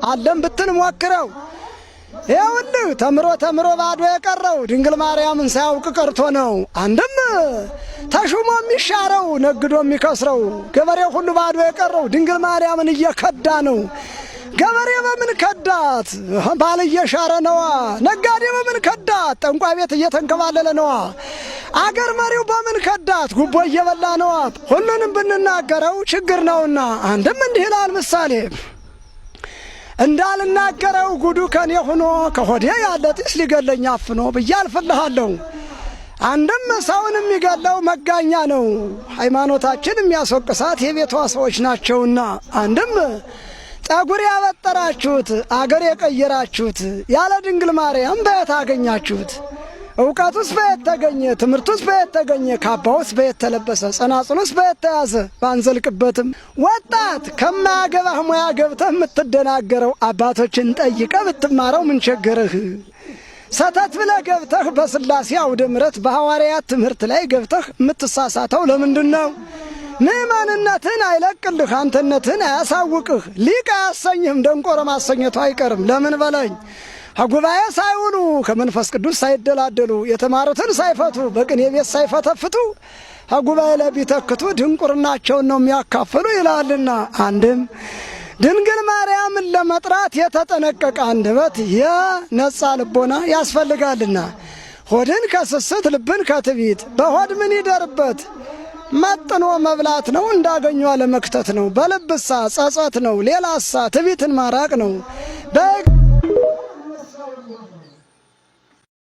አለም ብትን ሞክረው ይኸውልህ ተምሮ ባዶ የቀረው ድንግል ማርያምን ሳያውቅ ቀርቶ ነው። አንድም ተሹሞ የሚሻረው ነግዶ የሚከስረው ገበሬው ሁሉ ባዶ የቀረው ድንግል ማርያምን እየከዳ ነው። ገበሬ በምን ከዳት? ባል እየሻረ ነዋ። ነጋዴ በምን ከዳት? ጠንቋይ ቤት እየተንከባለለ ነዋ። አገር መሪው በምን ከዳት? ጉቦ እየበላ ነዋ። ሁሉንም ብንናገረው ችግር ነውና አንድም እንዲህ ይላል ምሳሌ እንዳልናገረው ጉዱ ከኔ ሆኖ ከሆዴ ያለ ጢስ ሊገለኝ አፍኖ ብዬ አልፍልሃለሁ። አንድም ሰውን የሚገለው መጋኛ ነው። ሃይማኖታችን የሚያስወቅሳት የቤቷ ሰዎች ናቸውና አንድም ጠጉር ያበጠራችሁት አገር የቀየራችሁት ያለ ድንግል ማርያም በየት አገኛችሁት? እውቀቱስ በየት ተገኘ? ትምህርቱስ በየት ተገኘ? ካባውስ በየት ተለበሰ? ጸናጽሉስ በየት ተያዘ? ባንዘልቅበትም ወጣት ከማያገባህ ሙያ ገብተህ የምትደናገረው አባቶችን ጠይቀህ ብትማረው ምን ቸገረህ? ሰተት ብለህ ገብተህ በስላሴ አውደ ምሕረት በሐዋርያት ትምህርት ላይ ገብተህ የምትሳሳተው ለምንድን ነው? ምእመንነትን አይለቅልህ፣ አንተነትን አያሳውቅህ፣ ሊቅ አያሰኝህም፣ ደንቆሮ ማሰኘቱ አይቀርም። ለምን በለኝ ጉባኤ ሳይውሉ ከመንፈስ ቅዱስ ሳይደላደሉ የተማሩትን ሳይፈቱ በቅኔ ቤት ሳይፈተፍቱ ጉባኤ ላይ ቢተክቱ ድንቁርናቸውን ነው የሚያካፍሉ ይላልና አንድም ድንግል ማርያምን ለመጥራት የተጠነቀቀ አንደበት የነጻ ልቦና ያስፈልጋልና ሆድን ከስስት ልብን ከትዕቢት በሆድ ምን ይደርበት መጥኖ መብላት ነው፣ እንዳገኙ አለመክተት ነው። በልብሳ ጸጸት ነው፣ ሌላሳ ትዕቢትን ማራቅ ነው።